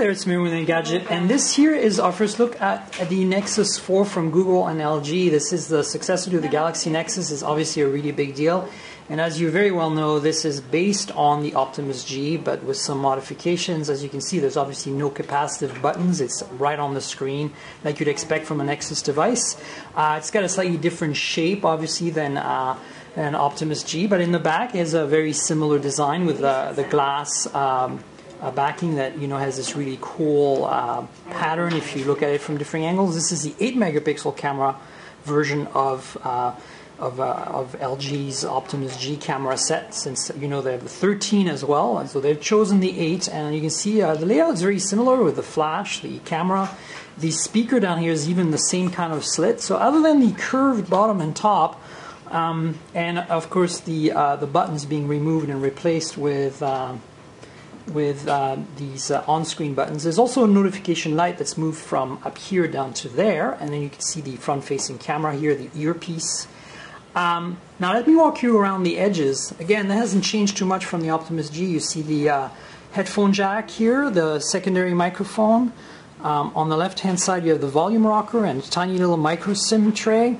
there, it's More Engadget, and this here is our first look at the Nexus 4 from Google and LG. This is the successor to the Galaxy Nexus. It's obviously a really big deal, and as you very well know, this is based on the Optimus G, but with some modifications. As you can see, there's obviously no capacitive buttons. It's right on the screen, like you'd expect from a Nexus device. It's got a slightly different shape, obviously, than an Optimus G, but in the back is a very similar design with the glass backing that has this really cool pattern if you look at it from different angles. This is the 8 megapixel camera version of LG's Optimus G camera set, since they have the 13 as well, and so they've chosen the 8, and you can see the layout is very similar with the flash, the camera. The speaker down here is even the same kind of slit, so other than the curved bottom and top, and of course the buttons being removed and replaced with these on-screen buttons. There's also a notification light that's moved from up here down to there, and then you can see the front-facing camera here, the earpiece. Now let me walk you around the edges. Again, that hasn't changed too much from the Optimus G. You see the headphone jack here, the secondary microphone. On the left-hand side you have the volume rocker and a tiny little micro SIM tray.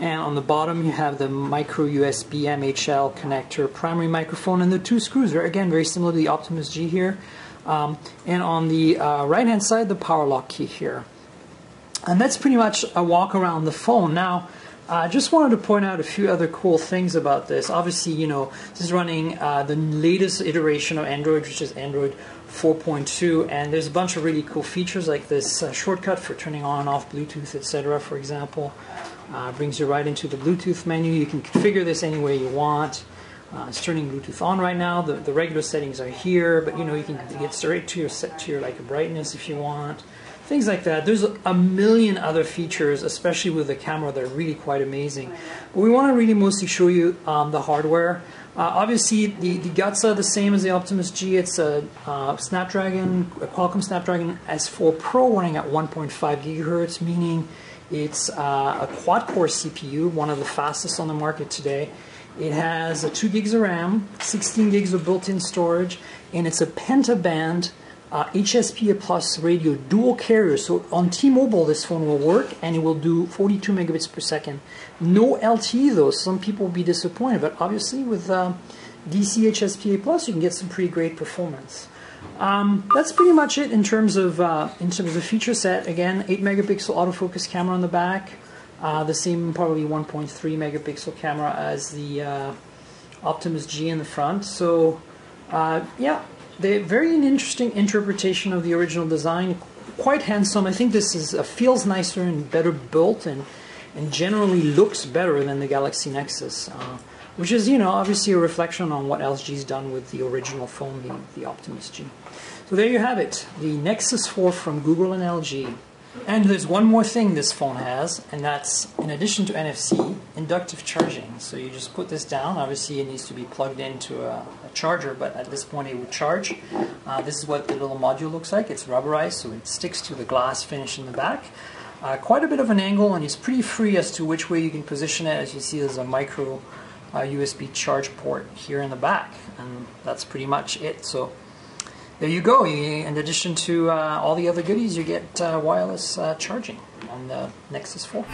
And on the bottom you have the micro USB MHL connector primary microphone, and the 2 screws are again very similar to the Optimus G here. And on the right hand side, the power lock key here. And that's pretty much a walk around the phone. Now I just wanted to point out a few other cool things about this. Obviously, this is running the latest iteration of Android, which is Android 4.2, and there's a bunch of really cool features like this shortcut for turning on and off Bluetooth, etc. For example, brings you right into the Bluetooth menu. You can configure this any way you want. It's turning Bluetooth on right now. The regular settings are here, but you can get straight to your like brightness if you want. Things like that. There's a million other features, especially with the camera, that are really quite amazing. But we want to really mostly show you the hardware. Obviously, the guts are the same as the Optimus G. It's a Qualcomm Snapdragon S4 Pro running at 1.5 gigahertz, meaning it's a quad-core CPU, one of the fastest on the market today. It has 2 gigs of RAM, 16 gigs of built-in storage, and it's a pentaband HSPA Plus radio dual carrier. So on T-Mobile this phone will work, and it will do 42 megabits per second. No LTE though. Some people will be disappointed, but obviously with DC HSPA Plus you can get some pretty great performance. That's pretty much it in terms of the feature set. Again, 8 megapixel autofocus camera on the back, the same probably 1.3 megapixel camera as the Optimus G in the front. So yeah. Very interesting interpretation of the original design, quite handsome. I think this feels nicer and better built, and generally looks better than the Galaxy Nexus, which is obviously a reflection on what LG's done with the original phone, the Optimus G. So there you have it, the Nexus 4 from Google and LG. And there's one more thing this phone has, and that's, in addition to Nfc, inductive charging. So you just put this down. Obviously it needs to be plugged into a charger, but at this point it would charge. This is what the little module looks like. It's rubberized, so it sticks to the glass finish in the back. Quite a bit of an angle, and it's pretty free as to which way you can position it. As you see, there's a micro USB charge port here in the back, and that's pretty much it. So there you go. In addition to all the other goodies, you get wireless charging on the Nexus 4.